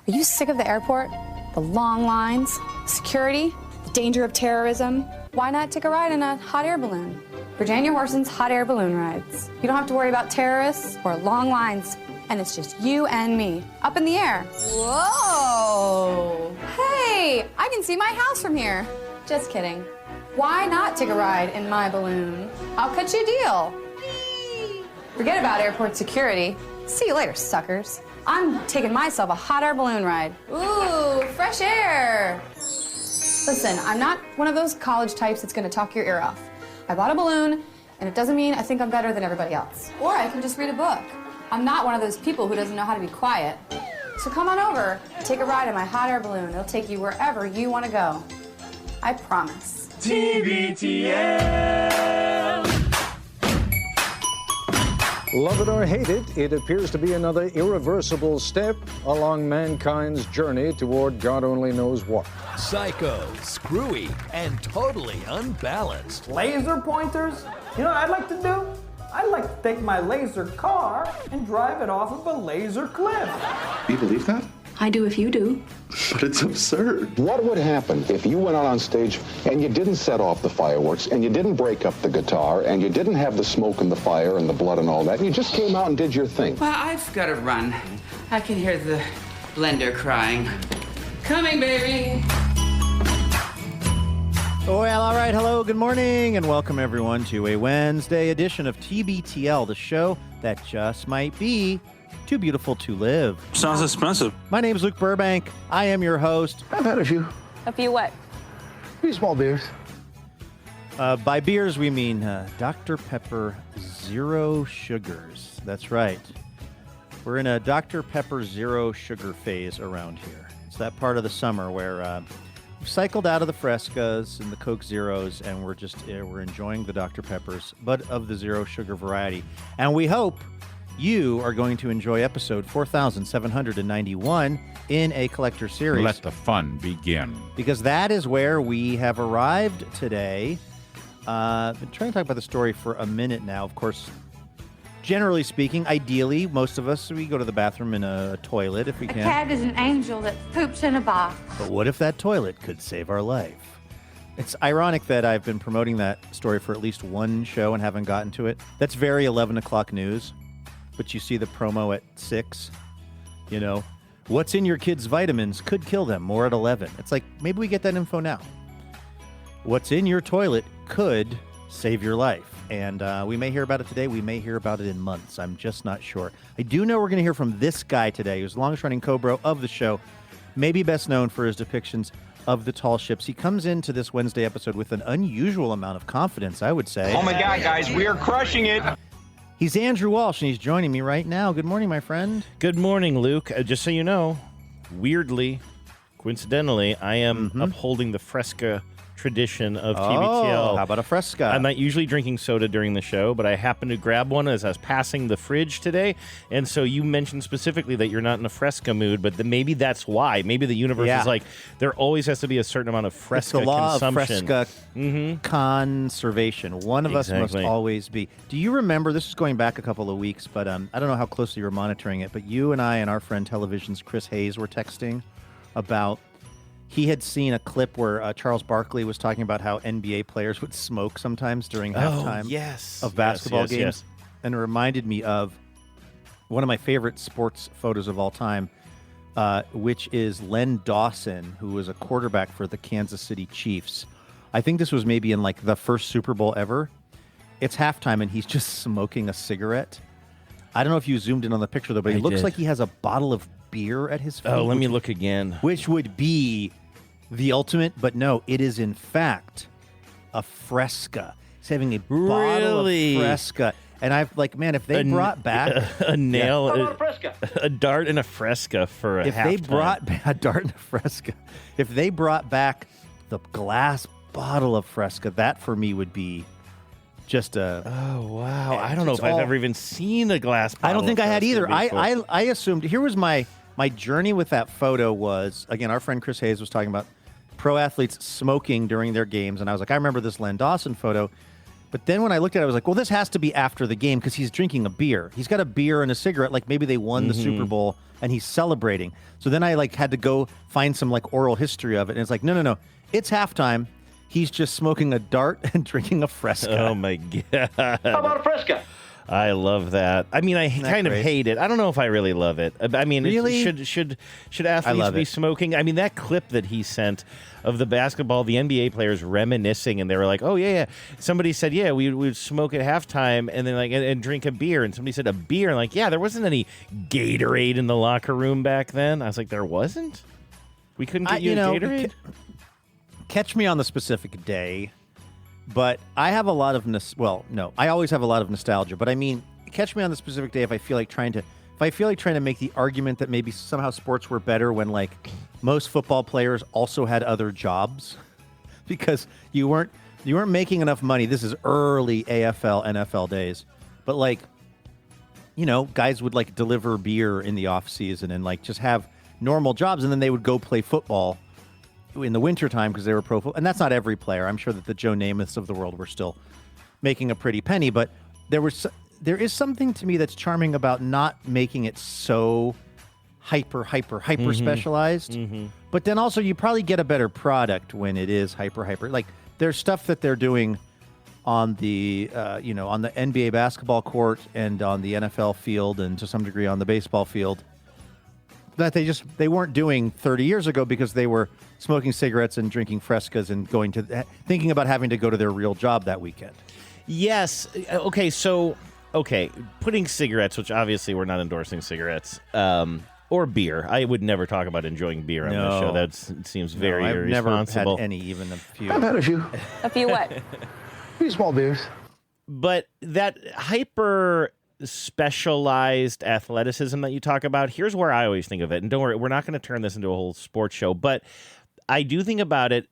Are you sick of the airport? The long lines, security, the danger of terrorism? Why not take a ride in a hot air balloon? Virginia Horson's hot air balloon rides. You don't have to worry about terrorists or long lines, and it's just you and me, up in the air. Whoa! Hey, I can see my house from here. Just kidding. Why not take a ride in my balloon? I'll cut you a deal. Forget about airport security. See you later, suckers. I'm taking myself a hot air balloon ride. Ooh, fresh air. Listen, I'm not one of those college types that's gonna talk your ear off. I bought a balloon, and it doesn't mean I think I'm better than everybody else. Or I can just read a book. I'm not one of those people who doesn't know how to be quiet. So come on over, take a ride in my hot air balloon. It'll take you wherever you wanna go. I promise. TBTL. Love it or hate it, it appears to be another irreversible step along mankind's journey toward God only knows what. Psycho, screwy, and totally unbalanced. Laser pointers? You know what I'd like to do? I'd like to take my laser car and drive it off of a laser cliff. You believe that? I do if you do. But it's absurd. What would happen if you went out on stage and you didn't set off the fireworks and you didn't break up the guitar and you didn't have the smoke and the fire and the blood and all that, and you just came out and did your thing? Well, I've got to run. I can hear the blender crying. Coming, baby. Well, all right. Hello, good morning, and welcome everyone to a Wednesday edition of TBTL, the show that just might be too beautiful to live. Sounds expensive. My name is Luke Burbank. I am your host. I've had a few. A few what? A few small beers. By beers, we mean Dr. Pepper Zero Sugars. That's right. We're in a Dr. Pepper Zero Sugar phase around here. It's that part of the summer where we've cycled out of the Frescas and the Coke Zeros, and we're enjoying the Dr. Peppers, but of the zero sugar variety. And we hope you are going to enjoy episode 4791 in a collector series. Let the fun begin. Because that is where we have arrived today. I've been trying to talk about the story for a minute now. Of course, generally speaking, ideally, most of us, we go to the bathroom in a toilet if we can. A cat is an angel that poops in a box. But what if that toilet could save our life? It's ironic that I've been promoting that story for at least one show and haven't gotten to it. That's very 11 o'clock news. But you see the promo at 6, you know, what's in your kids' vitamins could kill them, more at 11. It's like, maybe we get that info now. What's in your toilet could save your life. And we may hear about it today. We may hear about it in months. I'm just not sure. I do know we're going to hear from this guy today, who's the longest-running co-bro of the show, maybe best known for his depictions of the tall ships. He comes into this Wednesday episode with an unusual amount of confidence, I would say. Oh, my God, guys, we are crushing it. He's Andrew Walsh, and he's joining me right now. Good morning, my friend. Good morning, Luke. Just so you know, weirdly, coincidentally, I am upholding the Fresca tradition of TBTL. Oh, how about a Fresca? I'm not usually drinking soda during the show, but I happened to grab one as I was passing the fridge today. And so you mentioned specifically that you're not in a Fresca mood, but maybe that's why. Maybe the universe is like, there always has to be a certain amount of Fresca consumption. It's the law consumption. of Fresca conservation. One of us must always be. Do you remember, this is going back a couple of weeks, but I don't know how closely you were monitoring it, but you and I and our friend Television's Chris Hayes were texting about he had seen a clip where Charles Barkley was talking about how NBA players would smoke sometimes during halftime of basketball games. And it reminded me of one of my favorite sports photos of all time, which is Len Dawson, who was a quarterback for the Kansas City Chiefs. I think this was maybe in like the first Super Bowl ever. It's halftime, and he's just smoking a cigarette. I don't know if you zoomed in on the picture, though, but it looks like he has a bottle of beer at his feet. Oh, let me look again. Which would be the ultimate, but no, it is in fact a Fresca. He's having a bottle of Fresca. And I've like, man, if they brought back a nail, a dart and a Fresca for a halftime. If they brought a dart and a Fresca, if they brought back the glass bottle of Fresca, that for me would be just a... Oh, wow. I don't know if I've ever even seen a glass bottle. I don't think I had either. Before. I assumed... Here was my journey with that photo was, again, our friend Chris Hayes was talking about pro athletes smoking during their games, and I was like, I remember this Len Dawson photo, But then when I looked at it, I was like, well, this has to be after the game because he's drinking a beer. He's got a beer and a cigarette, like maybe they won the Super Bowl and he's celebrating. So then I had to go find some oral history of it. And it's like, no. It's halftime. He's just smoking a dart and drinking a Fresca. Oh, my God. How about a Fresca? I love that. I mean, I kind of hate it. I don't know if I really love it. I mean, really? Should athletes be smoking? I mean, that clip that he sent of the basketball, the NBA players reminiscing, and they were like, "Oh yeah." Somebody said, "Yeah, we would smoke at halftime, and then and drink a beer." And somebody said a beer, and yeah, there wasn't any Gatorade in the locker room back then. I was like, there wasn't. We couldn't get you a Gatorade. Catch me on the specific day. But I have a lot of I always have a lot of nostalgia. But I mean, catch me on the specific day if I feel like trying to make the argument that maybe somehow sports were better when most football players also had other jobs, because you weren't making enough money. This is early AFL, NFL days, but guys would deliver beer in the off season and just have normal jobs, and then they would go play football in the wintertime because they were pro football. And that's not every player. I'm sure that the Joe Namaths of the world were still making a pretty penny, but there is something to me that's charming about not making it so hyper specialized. But then also you probably get a better product when it is hyper. There's stuff that they're doing on the on the NBA basketball court and on the NFL field and to some degree on the baseball field that they weren't doing 30 years ago because they were smoking cigarettes and drinking Frescas and thinking about having to go to their real job that weekend. Yes. Okay. So, putting cigarettes, which obviously we're not endorsing cigarettes, or beer. I would never talk about enjoying beer on this show. That seems very irresponsible. I've never had any, even a few. I've had a few. A few what? A few small beers. But that hyper specialized athleticism that you talk about, here's where I always think of it. And don't worry, we're not going to turn this into a whole sports show, but I do think about it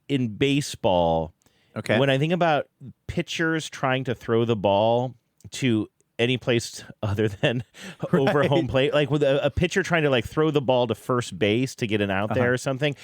in baseball. Okay. When I think about pitchers trying to throw the ball to any place other than over home plate, with a pitcher trying to throw the ball to first base to get an out there or something.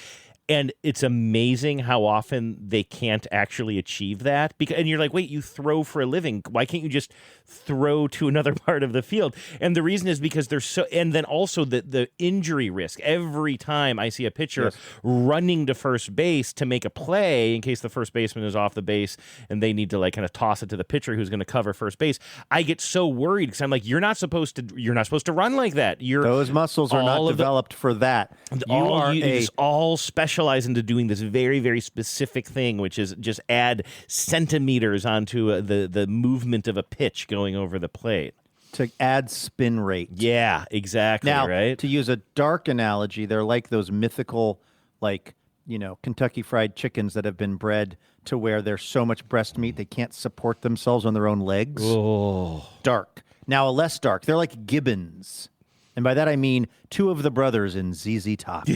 And it's amazing how often they can't actually achieve that. And you're like, wait, you throw for a living. Why can't you just throw to another part of the field? And the reason is because they're so... And then also the injury risk. Every time I see a pitcher running to first base to make a play in case the first baseman is off the base and they need to kind of toss it to the pitcher who's going to cover first base, I get so worried because I'm like, you're not supposed to run like that. Those muscles are not developed for that. It's all specialized into doing this very, very specific thing, which is just add centimeters onto the movement of a pitch going over the plate. To add spin rate. Yeah, exactly, now, right? To use a dark analogy, they're like those mythical, Kentucky Fried Chickens that have been bred to where there's so much breast meat they can't support themselves on their own legs. Oh. Dark. Now, a less dark. They're like gibbons. And by that I mean two of the brothers in ZZ Top.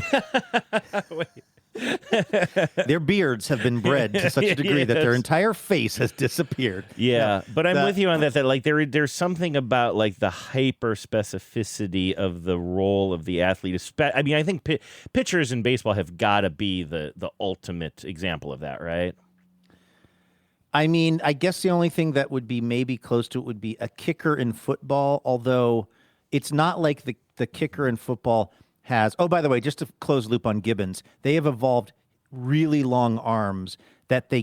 Their beards have been bred to such a degree that their entire face has disappeared. Yeah, but I'm with you on that. That there's something about the hyper specificity of the role of the athlete. I mean, I think pitchers in baseball have got to be the ultimate example of that, right? I mean, I guess the only thing that would be maybe close to it would be a kicker in football, although it's not like the kicker in football has... Oh, by the way, just to close loop on gibbons, they have evolved really long arms that they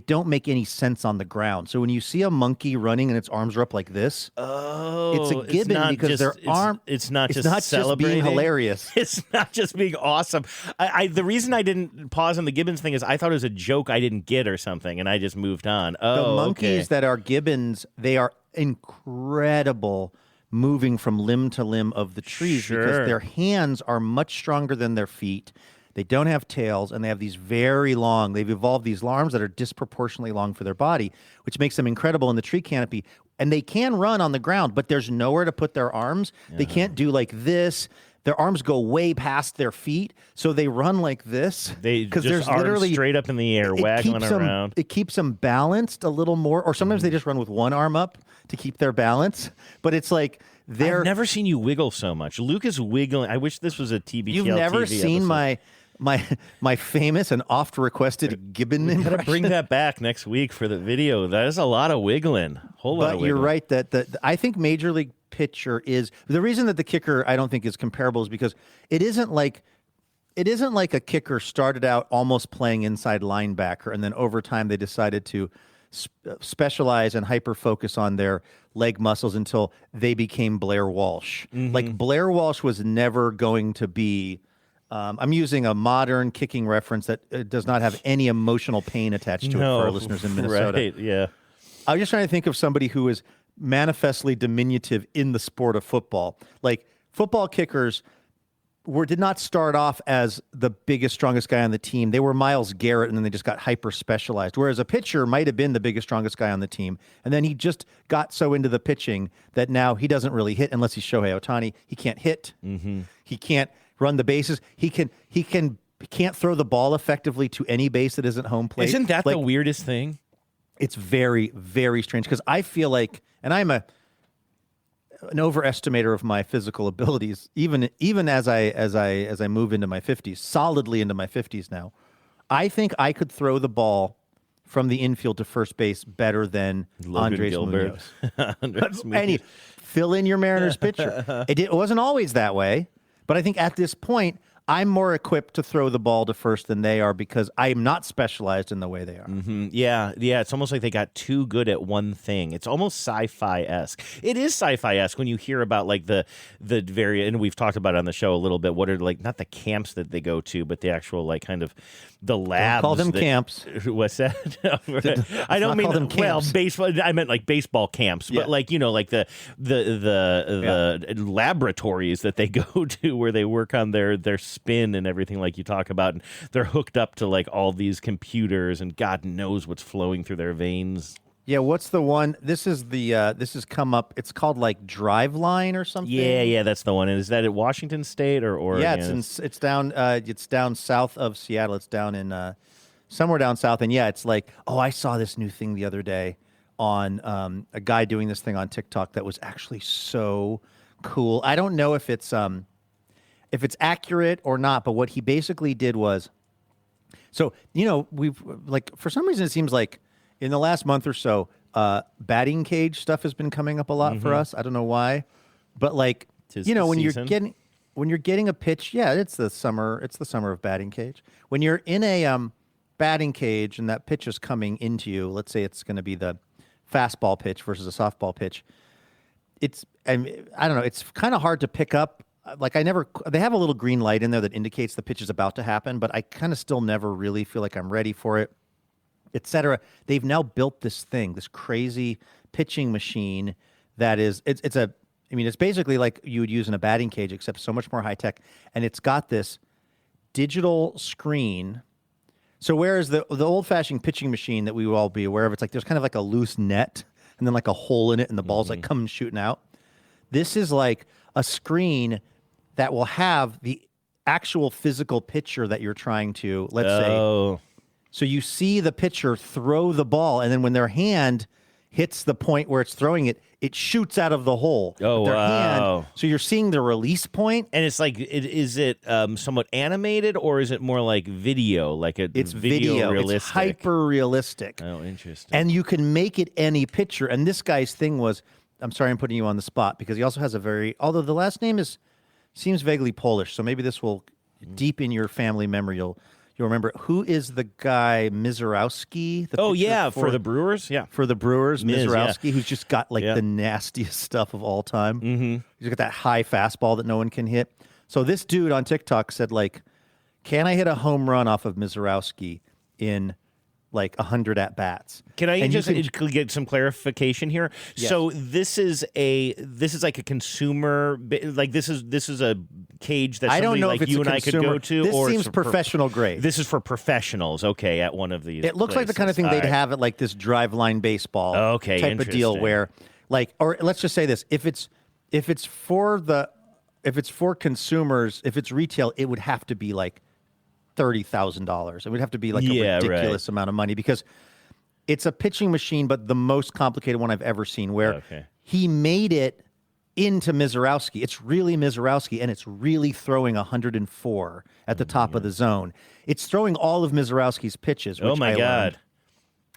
don't make any sense on the ground. So when you see a monkey running and its arms are up like this, it's a gibbon because their arm... It's not just being hilarious. It's not just being awesome. The reason I didn't pause on the gibbons thing is I thought it was a joke I didn't get or something, and I just moved on. The monkeys that are gibbons, they are incredible moving from limb to limb of the trees because their hands are much stronger than their feet. They don't have tails, and they have these they've evolved these arms that are disproportionately long for their body, which makes them incredible in the tree canopy. And they can run on the ground, but there's nowhere to put their arms. They can't do like this. Their arms go way past their feet, so they run like this. They just arms straight up in the air, waggling around. It keeps them balanced a little more, or sometimes they just run with one arm up to keep their balance. But it's like I've never seen you wiggle so much. Luke is wiggling. I wish this was a TBTL You've never TV seen episode. my famous and oft requested Gibbon We impression. gotta bring that back next week for the video. That is a lot of wiggling. Whole lot of But wiggling. you're right that I think Major League pitcher is the reason that the kicker I don't think is comparable is because it isn't like a kicker started out almost playing inside linebacker and then over time they decided to specialize and hyper focus on their leg muscles until they became Blair Walsh. Like Blair Walsh was never going to be I'm using a modern kicking reference that does not have any emotional pain attached to it for our listeners in Minnesota. Right, yeah. I was just trying to think of somebody who is manifestly diminutive in the sport of football. Like football kickers did not start off as the biggest, strongest guy on the team. They were Myles Garrett, and then they just got hyper specialized. Whereas a pitcher might have been the biggest, strongest guy on the team, and then he just got so into the pitching that now he doesn't really hit unless he's Shohei Ohtani. He can't hit. He can't run the bases. He can't throw the ball effectively to any base that isn't home plate. Isn't that the weirdest thing? It's very, very strange because I feel like, and I'm an overestimator of my physical abilities, even as I move into my 50s, solidly into my 50s now. I think I could throw the ball from the infield to first base better than Andres Munoz. And fill in your Mariners pitcher. It wasn't always that way, but I think at this point, I'm more equipped to throw the ball to first than they are because I am not specialized in the way they are. Yeah. It's almost like they got too good at one thing. It's almost sci-fi-esque. It is sci-fi-esque when you hear about like the and we've talked about it on the show a little bit. What are like not the camps that they go to, but the actual like kind of the labs. Don't call them camps. What's that? I don't mean call them camps. baseball. I meant like baseball camps, but like like the laboratories that they go to where they work on their spin and everything like you talk about, and they're hooked up to like all these computers, and God knows what's flowing through their veins. Yeah, what's the one? This is this has come up. It's called like Driveline or something. Yeah, that's the one. And is that at Washington State or Oregon? Yeah, it's down south of Seattle. It's down in somewhere down south. And yeah, it's like, oh, I saw this new thing the other day on a guy doing this thing on TikTok that was actually so cool. I don't know if it's accurate or not, but what he basically did was, so we've like for some reason it seems like in the last month or so, batting cage stuff has been coming up a lot for us. I don't know why, but like when you're getting a pitch, yeah, it's the summer of batting cage. When you're in a batting cage and that pitch is coming into you, let's say it's going to be the fastball pitch versus a softball pitch. I don't know. It's kind of hard to pick up. Like they have a little green light in there that indicates the pitch is about to happen, but I kind of still never really feel like I'm ready for it, etc. They've now built this crazy pitching machine that is, it's basically like you would use in a batting cage, except so much more high tech. And it's got this digital screen. So whereas the old fashioned pitching machine that we will all be aware of, it's like, there's kind of like a loose net and then like a hole in it and the ball's like coming shooting out. This is like a screen that will have the actual physical pitcher that you're trying to, let's say. So you see the pitcher throw the ball, and then when their hand hits the point where it's throwing it, it shoots out of the hole. Oh, wow. So you're seeing the release point. And it's like, is it somewhat animated, or is it more like video? Like it's video realistic. It's hyper realistic. Oh, interesting. And you can make it any pitcher. And this guy's thing was, I'm sorry I'm putting you on the spot, because he also has although the last name seems vaguely Polish, so maybe this will, deep in your family memory, you'll remember. Who is the guy, Mizorowski? For the Brewers? Yeah. For the Brewers, Mizorowski, who's just got like the nastiest stuff of all time. Mm-hmm. He's got that high fastball that no one can hit. So this dude on TikTok said, like, can I hit a home run off of Mizorowski in like 100 at-bats? Can I get some clarification here? Yes. So this is like a consumer, like this is a cage that somebody I don't know like if it's you and consumer. I could go to. This or seems professional grade. This is for professionals, okay, at one of these It looks like the kind of thing they'd have at like this Driveline baseball type of deal where, like, or let's just say this, if it's for consumers, if it's retail, it would have to be like $30,000. It would have to be like a ridiculous amount of money, because it's a pitching machine, but the most complicated one I've ever seen, where he made it into Mizorowski. It's really Mizorowski, and it's really throwing 104 at the top of the zone. It's throwing all of Mizorowski's pitches. Which Oh, my I God. learned.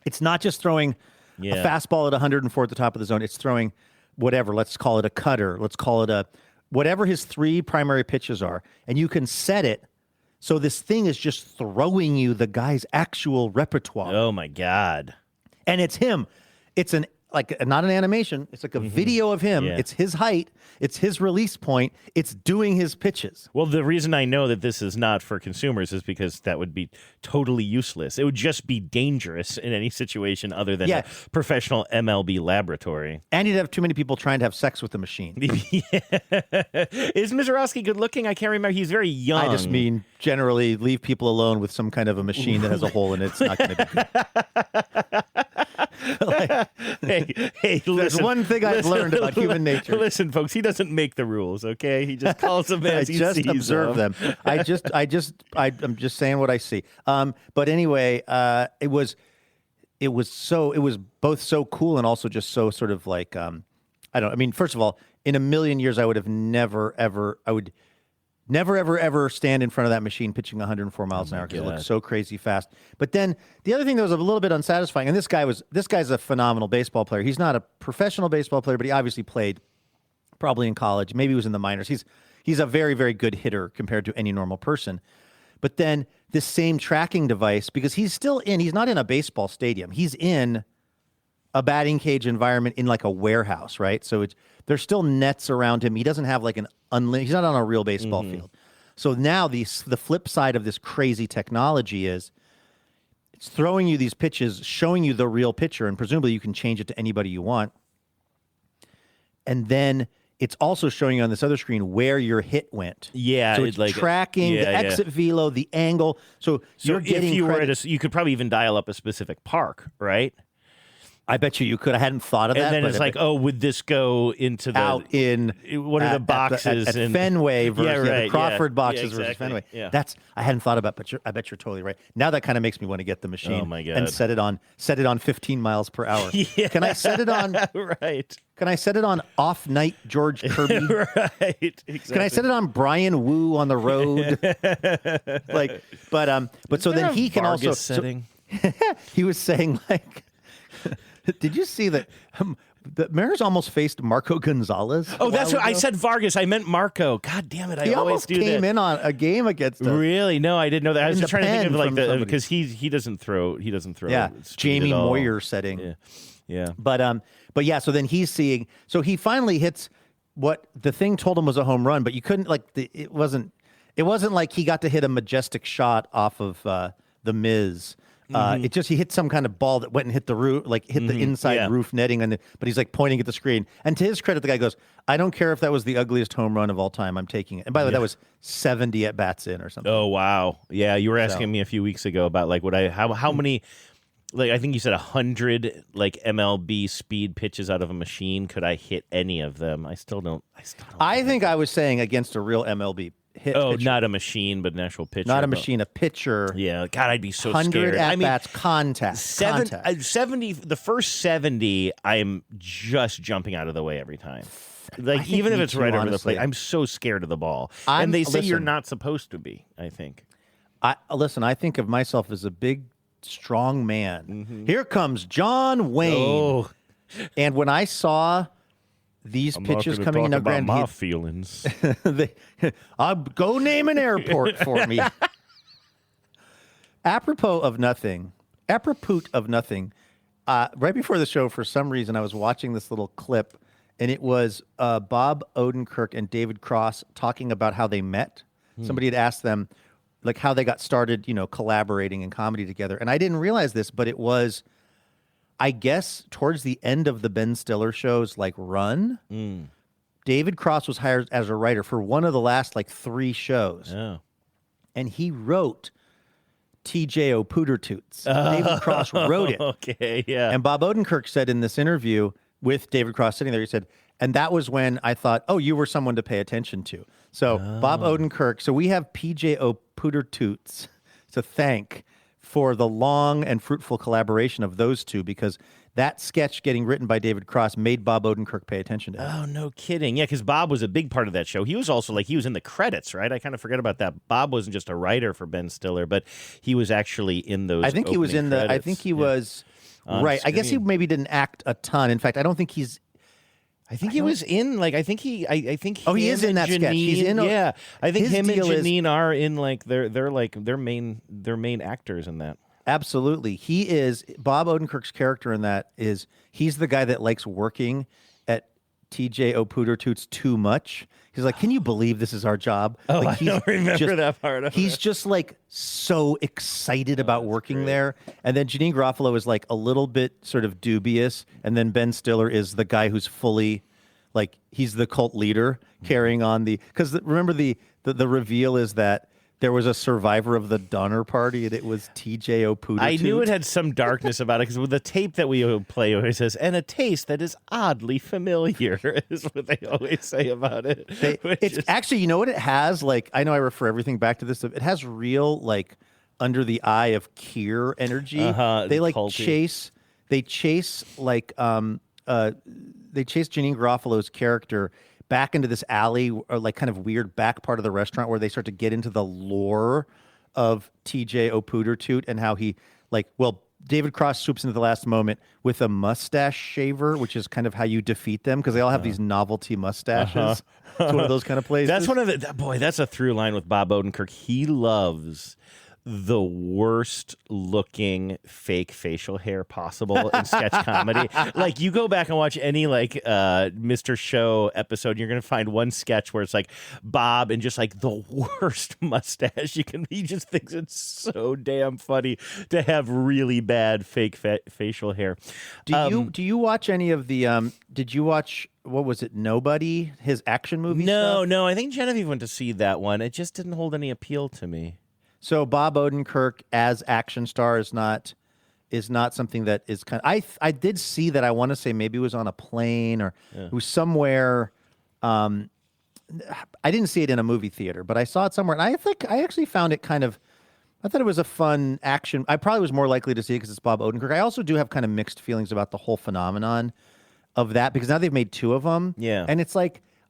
It's not just throwing a fastball at 104 at the top of the zone. It's throwing whatever. Let's call it a cutter. Let's call it whatever his 3 primary pitches are. And you can set it so this thing is just throwing you the guy's actual repertoire. Oh, my God. And it's him. It's not an animation. It's like a video of him. Yeah. It's his height. It's his release point. It's doing his pitches. Well, the reason I know that this is not for consumers is because that would be totally useless. It would just be dangerous in any situation other than a professional MLB laboratory. And you'd have too many people trying to have sex with the machine. Is Mizorowski good looking? I can't remember. He's very young. I just mean generally leave people alone with some kind of a machine that has a hole in it. It's not going to be good. Hey, there's listen, one thing I've learned about human nature. Listen, folks, he doesn't make the rules, okay? He just calls them as he just sees observe them. I'm just saying what I see. But anyway, it was both so cool and also just so sort of like first of all, in a million years I would have never ever stand in front of that machine pitching 104 miles an hour because it looked so crazy fast. But then the other thing that was a little bit unsatisfying, and this guy's a phenomenal baseball player. He's not a professional baseball player, but he obviously played probably in college. Maybe he was in the minors. He's a very, very good hitter compared to any normal person. But then this same tracking device, because he's not in a baseball stadium. He's in a batting cage environment in like a warehouse, right? So there's still nets around him. He doesn't have like he's not on a real baseball field. So now the flip side of this crazy technology is it's throwing you these pitches, showing you the real pitcher, and presumably you can change it to anybody you want. And then it's also showing you on this other screen where your hit went. Yeah. So it's tracking the exit velo, the angle. So you're getting if you were you could probably even dial up a specific park, right? I bet you could. I hadn't thought of that. And then it's like, would this go into the out in what are the boxes at Fenway versus right, the Crawford boxes versus exactly. Fenway? Yeah. I hadn't thought about, but I bet you're totally right. Now that kind of makes me want to get the machine. Oh my God. And set it on 15 miles per hour. Yeah. Can I set it on right? Can I set it on off night George Kirby? Right. Exactly. Can I set it on Brian Wu on the road? But so then he can Vargas also setting. He was saying like. Did you see that the Mariners almost faced Marco Gonzalez? Oh, that's what I said. Vargas. I meant Marco. God damn it! He always do that. He almost came in on a game against us. Really? No, I didn't know that. I was just trying to think of like because he doesn't throw. He doesn't throw. Yeah, Jamie Moyer setting. Yeah. But yeah. So then he's seeing. So he finally hits what the thing told him was a home run, but you couldn't it wasn't like he got to hit a majestic shot off of the Miz. He hit some kind of ball that went and hit the roof, hit the inside roof netting, but he's like pointing at the screen. And to his credit, the guy goes, "I don't care if that was the ugliest home run of all time. I'm taking it." And by the way, that was 70 at bats in or something. Oh wow, yeah. You were asking me a few weeks ago about like how many. Like I think you said 100 like MLB speed pitches out of a machine. Could I hit any of them? I still don't. I think I was saying against a real MLB pitcher. Not a machine, but an actual pitcher. Not a machine, a pitcher. Yeah, God, I'd be so 100 scared. at-bats, contact. 70, the first 70, I'm just jumping out of the way every time. Like, even if it's right over the plate, I'm so scared of the ball. And they say you're not supposed to be, I think. I think of myself as a big, strong man. Here comes John Wayne. Oh. And when I saw these pitches coming in, now granted, my feelings. Go name an airport for me. Apropos of nothing, right before the show, for some reason, I was watching this little clip, and it was Bob Odenkirk and David Cross talking about how they met. Somebody had asked them, like, how they got started, collaborating in comedy together. And I didn't realize this, but it was, I guess, towards the end of the Ben Stiller show's run, David Cross was hired as a writer for one of the last 3 shows. Oh. And he wrote TJO Pooter Toots. David Cross wrote it. Okay, yeah. And Bob Odenkirk said in this interview with David Cross sitting there, he said, and that was when I thought, oh, you were someone to pay attention to. So Bob Odenkirk, so we have PJO Pooter Toots to thank for the long and fruitful collaboration of those two, because that sketch getting written by David Cross made Bob Odenkirk pay attention to him. Oh, no kidding. Yeah, because Bob was a big part of that show. He was also he was in the credits, right? I kind of forget about that. Bob wasn't just a writer for Ben Stiller, but he was actually in those. I think he was in the. Credits. I think he was. Right. I guess he maybe didn't act a ton. In fact, I don't think he's. I think he was in I think he. I think. Oh, he is in that Janine, sketch. He's in. Yeah, I think him and Janine is, are in their main actors in that. Absolutely. He is Bob Odenkirk's character in that is he's the guy that likes working at TJ Opootertoots too much. He's like, can you believe this is our job? Oh, like, I don't remember that part of He's it. just so excited about working there. And then Janine Garofalo is a little bit sort of dubious. And then Ben Stiller is the guy who's fully he's the cult leader carrying on because remember the reveal is that there was a survivor of the Donner Party, and it was T.J. Opootertoot. I knew it had some darkness about it because with the tape that we play, it says, and a taste that is oddly familiar is what they always say about it. Actually, you know what it has? I know I refer everything back to this. It has real, under the eye of Keir energy. They chase Janine Garofalo's character back into this alley or kind of weird back part of the restaurant where they start to get into the lore of TJ Opootertoot and how he David Cross swoops into the last moment with a mustache shaver, which is kind of how you defeat them because they all have these novelty mustaches. It's one of those kind of places. That's one of that's a through line with Bob Odenkirk. He loves the worst looking fake facial hair possible in sketch comedy. You go back and watch any Mr. Show episode, you're going to find one sketch where it's Bob and just the worst mustache you can. He just thinks it's so damn funny to have really bad fake facial hair. Do you watch any of the did you watch what was it, Nobody, his action movie stuff? No, I think Genevieve went to see that one. It just didn't hold any appeal to me. So Bob Odenkirk as action star is not something that is kind of. I did see that. I want to say maybe it was on a plane or it was somewhere. I didn't see it in a movie theater, but I saw it somewhere, and I think I actually found it kind of. I thought it was a fun action. I probably was more likely to see it because it's Bob Odenkirk. I also do have kind of mixed feelings about the whole phenomenon of that because now they've made two of them. Yeah, and it's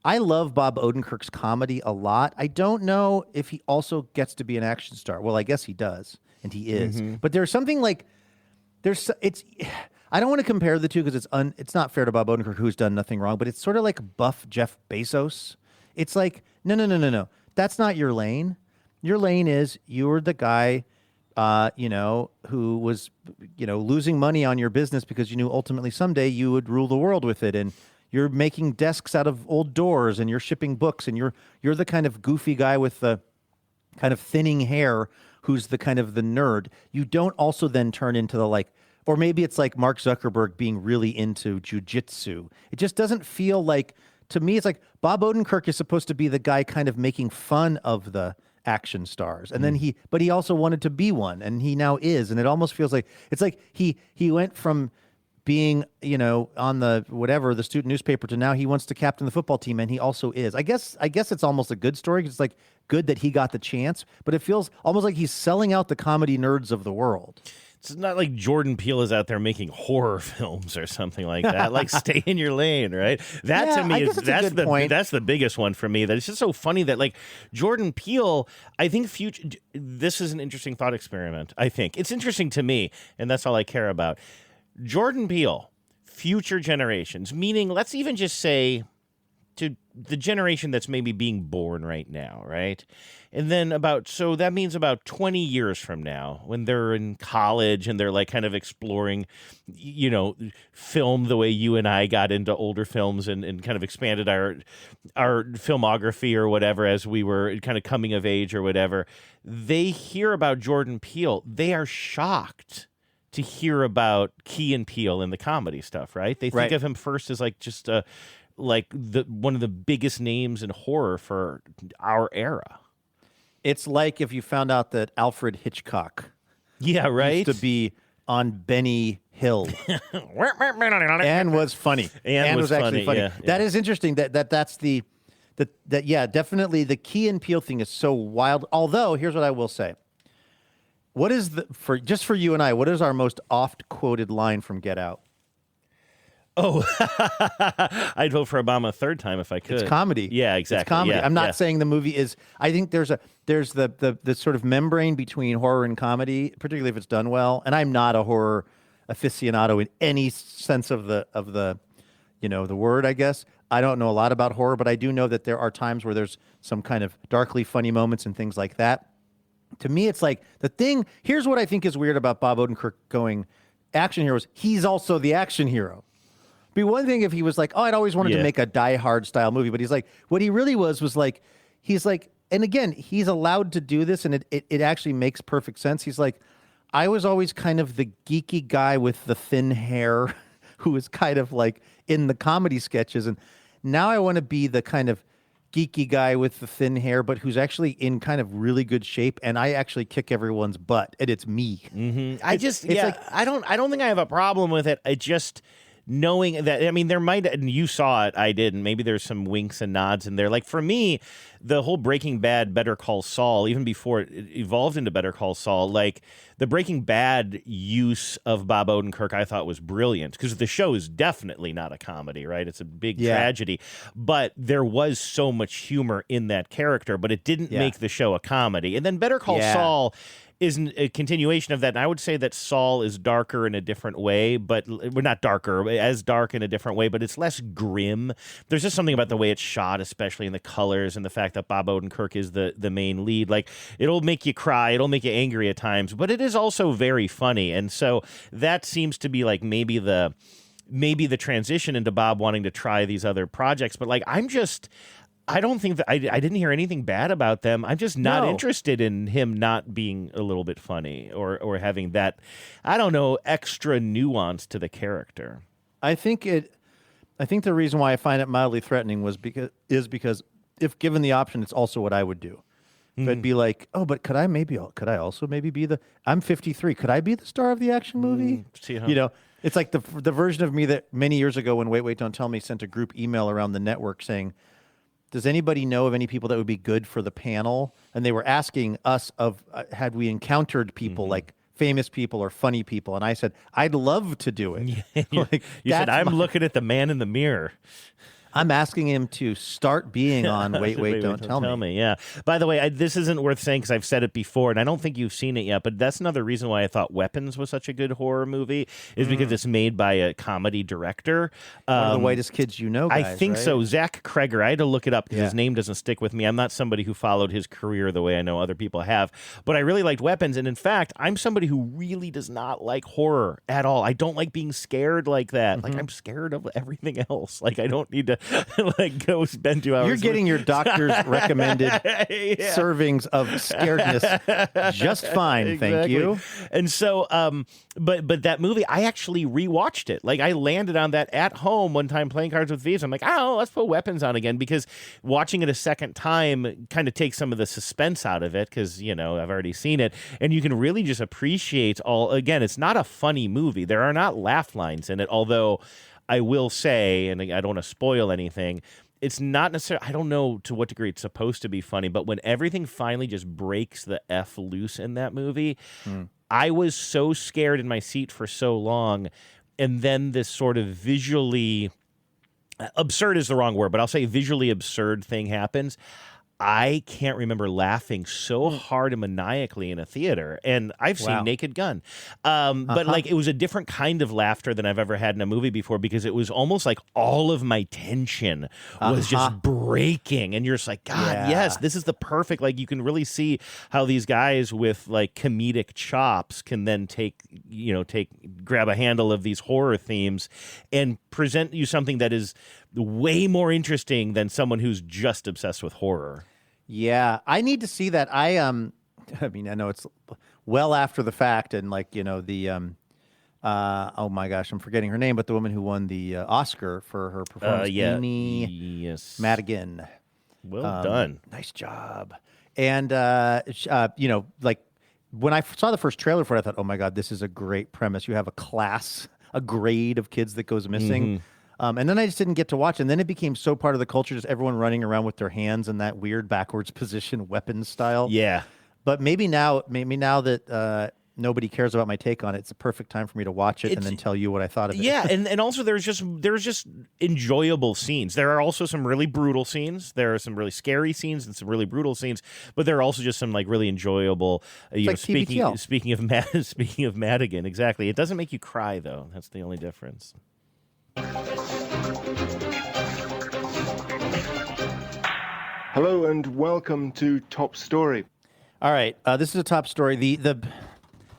I love Bob Odenkirk's comedy a lot. I don't know if he also gets to be an action star. Well, I guess he does, and he is. Mm-hmm. But there's something I don't want to compare the two because it's not fair to Bob Odenkirk, who's done nothing wrong. But it's sort of like buff Jeff Bezos. It's no. That's not your lane. Your lane is you were the guy, who was, losing money on your business because you knew ultimately someday you would rule the world with it, and you're making desks out of old doors, and you're shipping books, and you're the kind of goofy guy with the kind of thinning hair who's the kind of the nerd. You don't also then turn into the or maybe it's like Mark Zuckerberg being really into jujitsu. It just doesn't feel to me, it's Bob Odenkirk is supposed to be the guy kind of making fun of the action stars. And then he also wanted to be one, and he now is. And it almost feels he went from being, on the student newspaper to now he wants to captain the football team, and he also is. I guess it's almost a good story. It's good that he got the chance, but it feels almost like he's selling out the comedy nerds of the world. It's not like Jordan Peele is out there making horror films or something like that. Stay in your lane, right? That to me that's the biggest one for me. That it's just so funny that Jordan Peele, I think this is an interesting thought experiment. I think it's interesting to me, and that's all I care about. Jordan Peele, future generations, meaning let's even just say to the generation that's maybe being born right now, right? And then so that means about 20 years from now when they're in college and they're kind of exploring, film the way you and I got into older films and kind of expanded our filmography or whatever as we were kind of coming of age or whatever. They hear about Jordan Peele. They are shocked to hear about Key and Peele in the comedy stuff, right? They think of him first as just one of the biggest names in horror for our era. It's like if you found out that Alfred Hitchcock used to be on Benny Hill and was funny. And was actually funny. Yeah. That is interesting. That's definitely the Key and Peele thing is so wild. Although, here's what I will say. What is for you and I, what is our most oft quoted line from Get Out? Oh, I'd vote for Obama a third time if I could. It's comedy. Yeah, exactly. It's comedy. Yeah, I'm not saying the movie is. I think there's the sort of membrane between horror and comedy, particularly if it's done well. And I'm not a horror aficionado in any sense of the the word, I guess. I don't know a lot about horror, but I do know that there are times where there's some kind of darkly funny moments and things like that. To me, it's like the thing. Here's what I think is weird about Bob Odenkirk going action heroes. He's also the action hero. Be one thing if he was like, oh, I'd always wanted to make a Die Hard style movie, but he's like, what he really was like, he's like, and again, he's allowed to do this, and it actually makes perfect sense. He's like, I was always kind of the geeky guy with the thin hair who was kind of like in the comedy sketches, and now I want to be the kind of geeky guy with the thin hair, but who's actually in kind of really good shape, and I actually kick everyone's butt, and it's me. Mm-hmm. I don't think I have a problem with it. I just knowing that, I mean, there might, and you saw it, I didn't. Maybe there's some winks and nods in there. Like for me, the whole Breaking Bad, Better Call Saul, even before it evolved into Better Call Saul, like the Breaking Bad use of Bob Odenkirk, I thought was brilliant because the show is definitely not a comedy, right? It's a big tragedy, but there was so much humor in that character, but it didn't make the show a comedy. And then Better Call Saul is a continuation of that. And I would say that Saul is darker in a different way, but we're not darker, as dark in a different way, but it's less grim. There's just something about the way it's shot, especially in the colors and the fact that Bob Odenkirk is the main lead. Like, it'll make you cry, it'll make you angry at times, but it is also very funny. And so that seems to be like maybe the transition into Bob wanting to try these other projects. But like, I don't think that I didn't hear anything bad about them. I'm just not interested in him not being a little bit funny or having that, I don't know, extra nuance to the character. I think the reason why I find it mildly threatening is because if given the option, it's also what I would do. Mm-hmm. I'd be like, oh, but could I also maybe be I'm 53. Could I be the star of the action movie? It's like the version of me that many years ago when Wait, Don't Tell Me sent a group email around the network saying, does anybody know of any people that would be good for the panel? And they were asking us had we encountered people like famous people or funny people? And I said, I'd love to do it. You said, I'm looking at the man in the mirror. I'm asking him to start being on Wait, Don't Tell Me. Yeah. By the way, this isn't worth saying because I've said it before, and I don't think you've seen it yet, but that's another reason why I thought Weapons was such a good horror movie is because it's made by a comedy director. One of the whitest kids you know, guys, I think right? so. Zach Kreger. I had to look it up because his name doesn't stick with me. I'm not somebody who followed his career the way I know other people have, but I really liked Weapons, and in fact, I'm somebody who really does not like horror at all. I don't like being scared like that. Like, I'm scared of everything else. Like, I don't need to like go spend 2 hours. You're getting your doctor's recommended servings of scaredness just fine, thank you. And so, but that movie, I actually rewatched it. Like, I landed on that at home one time playing Cards with Thieves. I'm like, oh, let's put Weapons on again, because watching it a second time kind of takes some of the suspense out of it because, I've already seen it. And you can really just appreciate again, it's not a funny movie. There are not laugh lines in it, although I will say, and I don't want to spoil anything, it's not necessarily, I don't know to what degree it's supposed to be funny, but when everything finally just breaks the F loose in that movie, I was so scared in my seat for so long, and then this sort of visually, absurd is the wrong word, but I'll say visually absurd thing happens. I can't remember laughing so hard and maniacally in a theater. And I've seen Naked Gun. But like, it was a different kind of laughter than I've ever had in a movie before, because it was almost like all of my tension was just breaking. And you're just like, God, yes, this is the perfect, like, you can really see how these guys with like comedic chops can then grab a handle of these horror themes and present you something that is way more interesting than someone who's just obsessed with horror. Yeah, I need to see that. I mean, I know it's well after the fact, and like, oh my gosh, I'm forgetting her name, but the woman who won the Oscar for her performance, Amy Madigan. Well done. Nice job. And, like when I saw the first trailer for it, I thought, oh my God, this is a great premise. You have a grade of kids that goes missing. And then I just didn't get to watch it. And then it became so part of the culture, just everyone running around with their hands in that weird backwards position, weapons style. Yeah. But maybe now that nobody cares about my take on it. It's a perfect time for me to watch it and then tell you what I thought of it. Yeah, and also there's just enjoyable scenes. There are also some really brutal scenes. There are some really scary scenes and some really brutal scenes, but there are also just some like really enjoyable. Speaking of Madigan, exactly. It doesn't make you cry though. That's the only difference. Hello and welcome to Top Story. All right, this is a top story.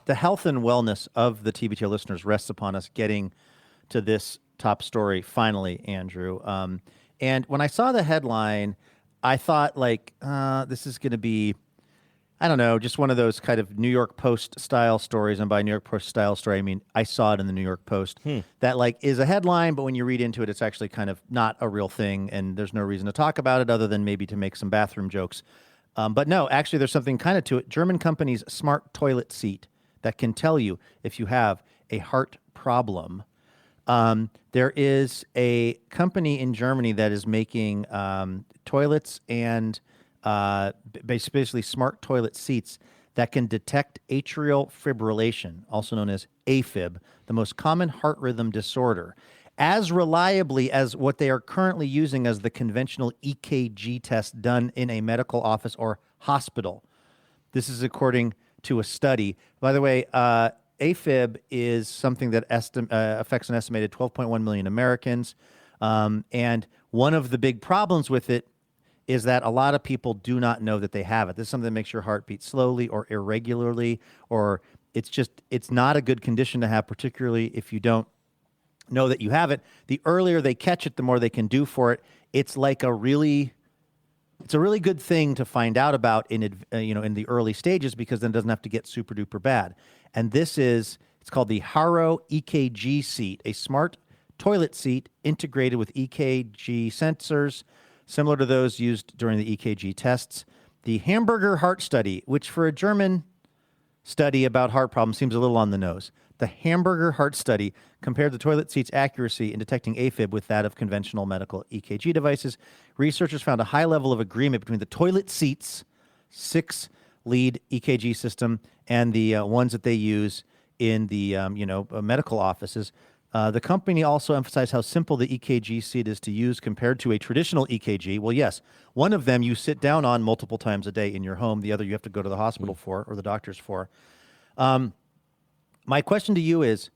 The health and wellness of the TBTL listeners rests upon us getting to this top story finally, Andrew. And when I saw the headline, I thought this is going to be, I don't know, just one of those kind of New York Post style stories. And by New York Post style story, I mean I saw it in the New York Post. That is a headline, but when you read into it, it's actually kind of not a real thing, and there's no reason to talk about it other than maybe to make some bathroom jokes. But no, actually, there's something kind of to it. German company's smart toilet seat that can tell you if you have a heart problem. There is a company in Germany that is making toilets and basically smart toilet seats that can detect atrial fibrillation, also known as AFib, the most common heart rhythm disorder, as reliably as what they are currently using as the conventional EKG test done in a medical office or hospital. This is according to a study. By the way, AFib is something that affects an estimated 12.1 million Americans. And one of the big problems with it is that a lot of people do not know that they have it. This is something that makes your heart beat slowly or irregularly, or it's not a good condition to have, particularly if you don't know that you have it. The earlier they catch it, the more they can do for it. It's a really good thing to find out about in the early stages, because then it doesn't have to get super duper bad. And it's called the Haro EKG seat, a smart toilet seat integrated with EKG sensors, similar to those used during the EKG tests. The Hamburger Heart Study, which for a German study about heart problems seems a little on the nose. The Hamburger Heart Study compared the toilet seat's accuracy in detecting AFib with that of conventional medical EKG devices. Researchers found a high level of agreement between the toilet seat's 6-lead EKG system and the ones that they use in the medical offices. The company also emphasized how simple the EKG seat is to use compared to a traditional EKG. Well, yes, one of them you sit down on multiple times a day in your home. The other you have to go to the hospital for, or the doctors for. My question to you is,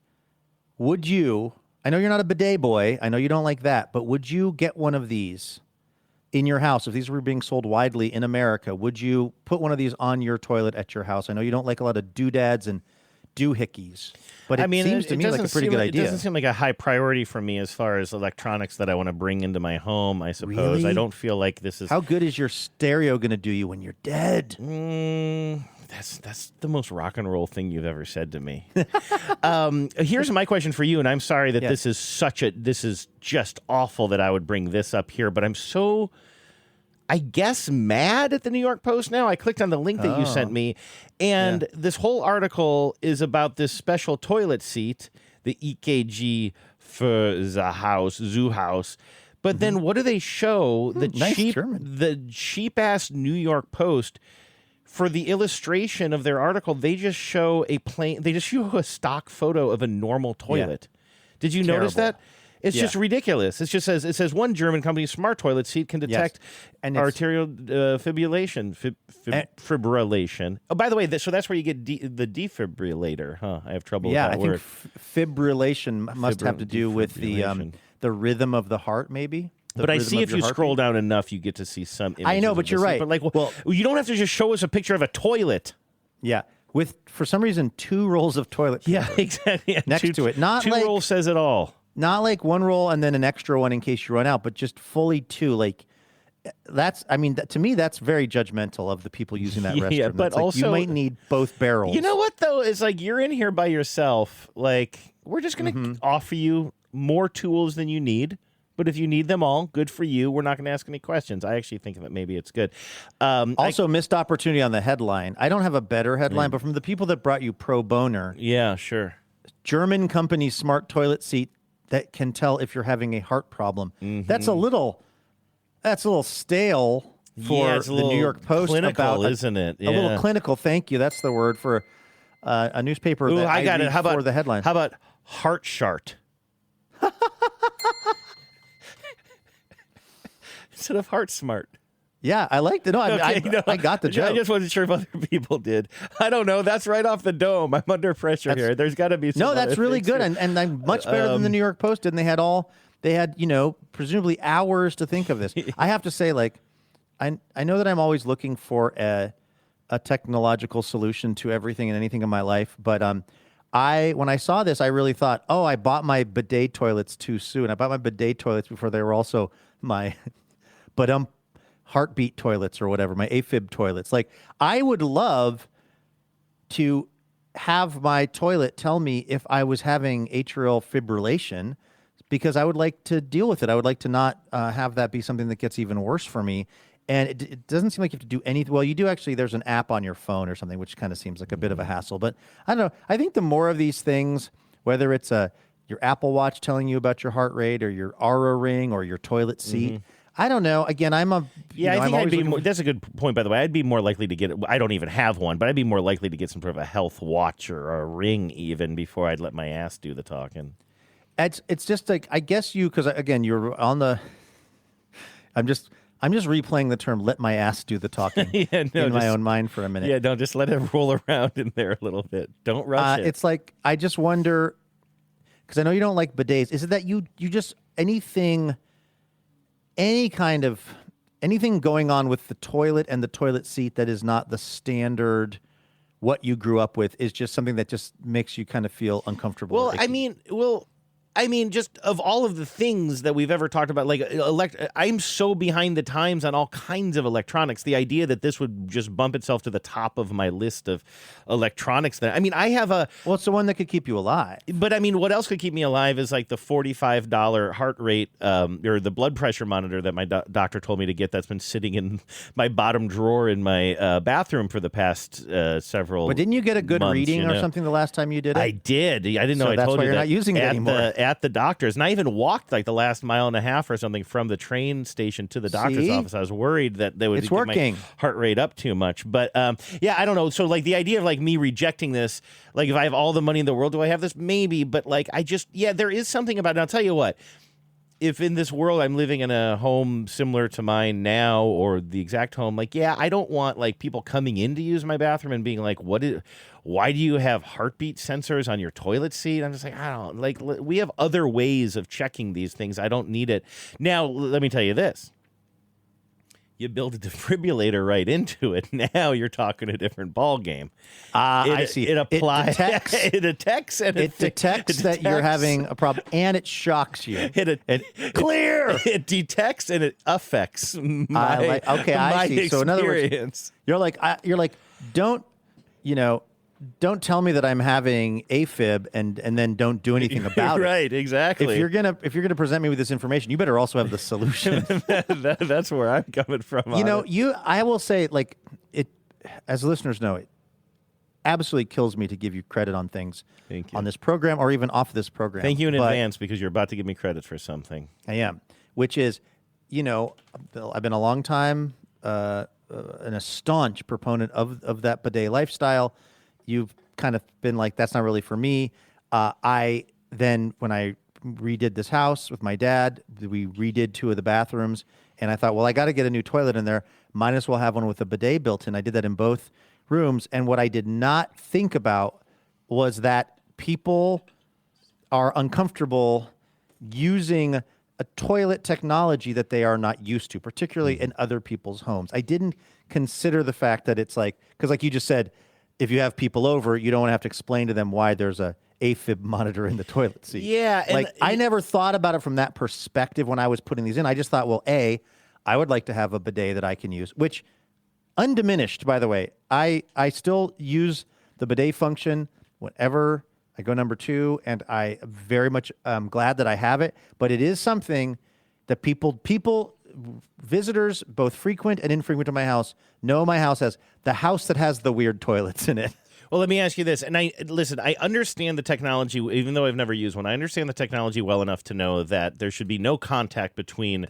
would you, I know you're not a bidet boy, I know you don't like that, but would you get one of these in your house? If these were being sold widely in America, would you put one of these on your toilet at your house? I know you don't like a lot of doodads and doohickeys, but it seems to me like a pretty good idea. It doesn't seem like a high priority for me as far as electronics that I want to bring into my home, I suppose. Really? I don't feel like this is... How good is your stereo going to do you when you're dead? That's the most rock and roll thing you've ever said to me. Here's my question for you, and I'm sorry that this is just awful that I would bring this up here, but I'm so, I guess, mad at the New York Post now. I clicked on the link that you sent me, and this whole article is about this special toilet seat, the EKG für the house, Zoo House. But then what do they show? The cheap-ass New York Post, for the illustration of their article, they just show a stock photo of a normal toilet. Yeah. Did you notice that? It's just ridiculous. It says one German company's smart toilet seat can detect arterial fibrillation. Fibrillation. Oh, by the way, so that's where you get the defibrillator, huh? I have trouble with that word. I think fibrillation must have to do with the rhythm of the heart, maybe. But I see if you scroll down enough, you get to see some images. I know, but you're right. But you don't have to just show us a picture of a toilet. Yeah. With, for some reason, 2 rolls of toilet paper. Yeah, exactly. Yeah, next to it. Not two rolls says it all. Not like 1 roll and then an extra one in case you run out, but just fully 2. To me, that's very judgmental of the people using that restroom. Yeah, but also, you might need both barrels. You know what, though? It's like you're in here by yourself. We're just going to offer you more tools than you need. But if you need them all, good for you. We're not going to ask any questions. I actually think that maybe it's good. Also, missed opportunity on the headline. I don't have a better headline, but from the people that brought you pro boner. Yeah, sure. German company smart toilet seat that can tell if you're having a heart problem. That's a little stale for the New York Post. Clinical, isn't it? Yeah. A little clinical. Thank you. That's the word for a newspaper Ooh, that I got read it. How for about the headline. How about heart shart? Instead of heart smart. Yeah, I liked it. No, I got the joke. I just wasn't sure if other people did. I don't know. That's right off the dome. I'm under pressure here. There's got to be some. No, that's really good, and I'm much better than the New York Post did. And they had presumably hours to think of this. I have to say, like, I know that I'm always looking for a technological solution to everything and anything in my life, but when I saw this, I really thought, oh, I bought my bidet toilets too soon. I bought my bidet toilets before they were also my heartbeat toilets or whatever, my AFib toilets. Like, I would love to have my toilet tell me if I was having atrial fibrillation, because I would like to deal with it. I would like to not have that be something that gets even worse for me. And it doesn't seem like you have to do anything. Well, you do actually. There's an app on your phone or something, which kind of seems like a bit of a hassle. But I don't know. I think the more of these things, whether it's your Apple Watch telling you about your heart rate, or your Aura Ring, or your toilet seat, I don't know. Again, I think I'd be more, that's a good point, by the way. I'd be more likely to get it. I don't even have one, but I'd be more likely to get some sort of a health watch or a ring even before I'd let my ass do the talking. It's just like, I guess because again, you're on the. I'm just replaying the term "let my ass do the talking" in my own mind for a minute. Yeah, don't just let it roll around in there a little bit. Don't rush it. It's like, I just wonder, because I know you don't like bidets. Is it that you just anything going on with the toilet and the toilet seat that is not the standard what you grew up with is just something that just makes you kind of feel uncomfortable? Well, I mean, just of all of the things that we've ever talked about, like I'm so behind the times on all kinds of electronics. The idea that this would just bump itself to the top of my list of electronics. I have a... Well, it's the one that could keep you alive. But I mean, what else could keep me alive is like the $45 heart rate or the blood pressure monitor that my doctor told me to get that's been sitting in my bottom drawer in my bathroom for the past several But didn't you get a good months, reading or something the last time you did it? I did. I didn't know. So I that's told why you you're that not using it anymore. At the doctor's. And I even walked like the last mile and a half or something from the train station to the doctor's office. I was worried that they would get my heart rate up too much. But yeah, I don't know. So like the idea of like me rejecting this, like if I have all the money in the world, do I have this? Maybe. But like there is something about it. And I'll tell you what. If in this world I'm living in a home similar to mine now or the exact home, like, yeah, I don't want like people coming in to use my bathroom and being like, why do you have heartbeat sensors on your toilet seat? I'm just like, I don't like, we have other ways of checking these things. I don't need it. Now, let me tell you this. You build a defibrillator right into it. Now you're talking a different ball game. I see. It applies. It detects that you're having a problem, and it shocks you. Clear. It detects and it affects my I see. So in other words, you're like, don't tell me that I'm having AFib and then don't do anything about it. Right, exactly. If you're gonna present me with this information, you better also have the solution. That's where I'm coming from. I will say, like, it, as listeners know, it absolutely kills me to give you credit on things on this program or even off this program. Thank you in advance because you're about to give me credit for something. I am, which is, I've been a long time and a staunch proponent of that bidet lifestyle. You've kind of been like, that's not really for me. When I redid this house with my dad, we redid 2 of the bathrooms, and I thought, well, I got to get a new toilet in there. Might as well have one with a bidet built in. I did that in both rooms, and what I did not think about was that people are uncomfortable using a toilet technology that they are not used to, particularly in other people's homes. I didn't consider the fact that it's like, because like you just said, if you have people over, you don't want to have to explain to them why there's a AFib monitor in the toilet seat. Yeah. I never thought about it from that perspective when I was putting these in. I just thought, well, I would like to have a bidet that I can use, which, undiminished, by the way, I still use the bidet function whenever I go number 2, and I very much glad that I have it. But it is something that visitors, both frequent and infrequent to my house, know my house as the house that has the weird toilets in it. Well, let me ask you this. And I understand the technology, even though I've never used one. I understand the technology well enough to know that there should be no contact between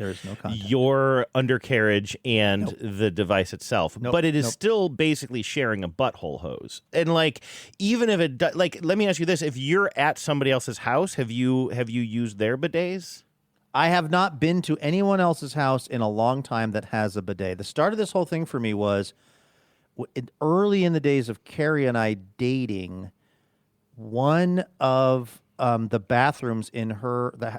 your undercarriage and the device itself. But it is still basically sharing a butthole hose. And like, even if it let me ask you this: if you're at somebody else's house, have you used their bidets? I have not been to anyone else's house in a long time that has a bidet. The start of this whole thing for me was early in the days of Carrie and I dating. One of the bathrooms in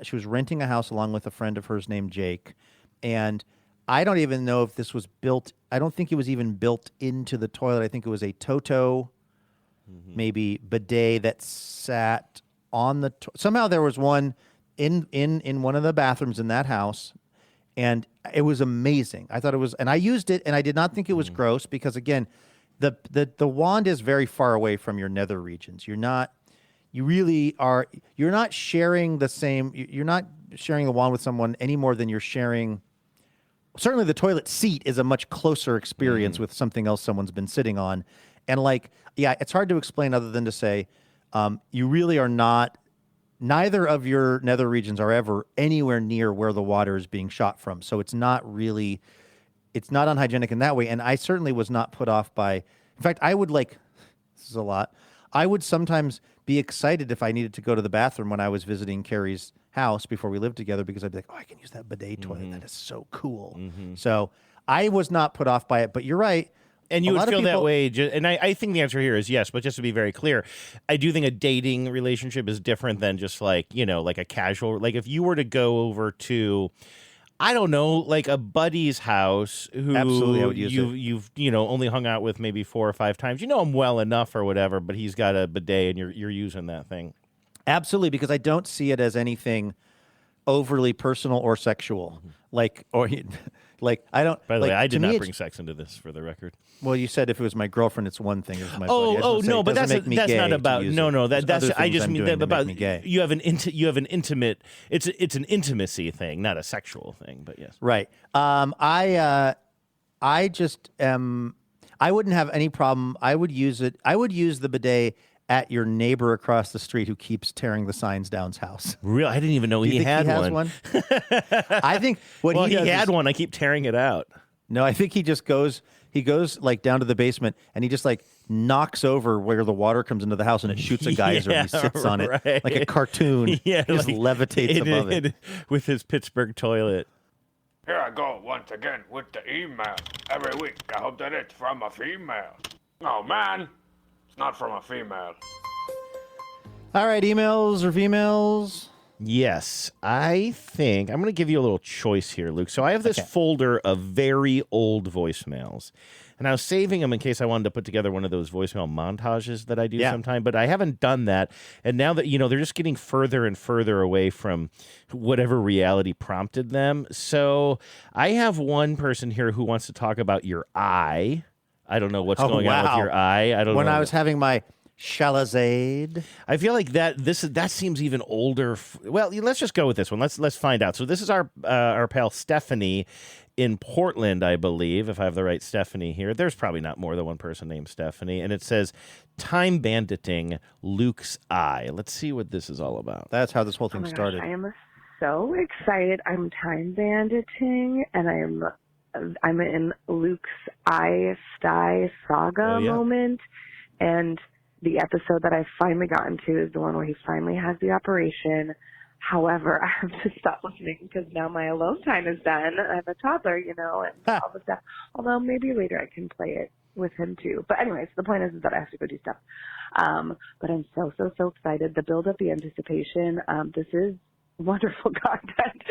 she was renting a house along with a friend of hers named Jake, and I don't even know if this was built. I don't think it was even built into the toilet. I think it was a Toto, maybe bidet that sat on the. Somehow there was one in one of the bathrooms in that house, and it was amazing. I thought it was, and I used it, and I did not think it was gross because, again, the wand is very far away from your nether regions. You're not sharing the same. You're not sharing the wand with someone any more than you're sharing. Certainly, the toilet seat is a much closer experience with something else someone's been sitting on, and it's hard to explain other than to say, you really are not. Neither of your nether regions are ever anywhere near where the water is being shot from. So it's not unhygienic in that way. And I certainly was not put off by, in fact, this is a lot. I would sometimes be excited if I needed to go to the bathroom when I was visiting Carrie's house before we lived together, because I'd be like, oh, I can use that bidet toilet. That is so cool. So I was not put off by it, but you're right. And you would feel that way, and I think the answer here is yes, but just to be very clear, I do think a dating relationship is different than just like a casual, like if you were to go over to, I don't know, like a buddy's house who absolutely I would use you've only hung out with maybe 4 or 5 times, him well enough or whatever, but he's got a bidet and you're using that thing. Absolutely, because I don't see it as anything overly personal or sexual. I don't. By the way, I did not bring sex into this, for the record. Well, you said if it was my girlfriend, it's one thing. If it was my buddy. No, but that's not about. No, that's. I just mean that about. You have an intimate. It's an intimacy thing, not a sexual thing. But yes, right. I just am. I wouldn't have any problem. I would use it. I would use the bidet at your neighbor across the street who keeps tearing the signs down's hown. Really? I didn't even know he had one. I think he had one. I keep tearing it out. No, I think he just goes. He goes like down to the basement and he just like knocks over where the water comes into the house and it shoots a geyser and he sits on it like a cartoon. He just levitates above it with his Pittsburgh toilet. Here I go once again with the email. Every week I hope that it's from a female. Oh man, it's not from a female. All right, emails or females? Yes, I think I'm going to give you a little choice here, Luke. So I have this folder of very old voicemails, and I was saving them in case I wanted to put together one of those voicemail montages that I do sometime, but I haven't done that. And now that, they're just getting further and further away from whatever reality prompted them. So I have one person here who wants to talk about your eye. I don't know what's going on with your eye. I don't know. When I was having my Shalizade. I feel like that seems even older. Well, let's just go with this one. Let's find out. So this is our pal Stephanie in Portland, I believe, if I have the right Stephanie here. There's probably not more than one person named Stephanie, and it says time banditing Luke's eye. Let's see what this is all about. That's how this whole thing started. I am so excited. I'm time banditing, and I'm in Luke's eye sty saga moment, and the episode that I've finally gotten to is the one where he finally has the operation. However, I have to stop listening because now my alone time is done. I have a toddler, and all the stuff. Although maybe later I can play it with him too. But anyways, the point is that I have to go do stuff. But I'm so excited. The build up, the anticipation. This is wonderful content.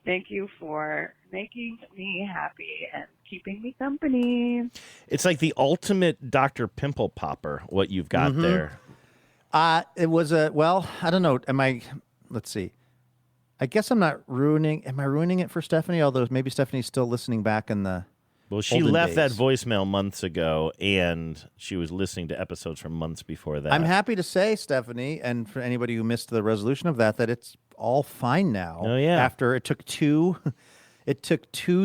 Thank you for making me happy and keeping me company. It's like the ultimate Dr. Pimple Popper, what you've got there. It was I don't know. Let's see. I guess am I ruining it for Stephanie? Although maybe Stephanie's still listening back in the Well, she left that voicemail months ago, and she was listening to episodes from months before that. I'm happy to say, Stephanie, and for anybody who missed the resolution of that it's all fine now. Oh, yeah. After it took two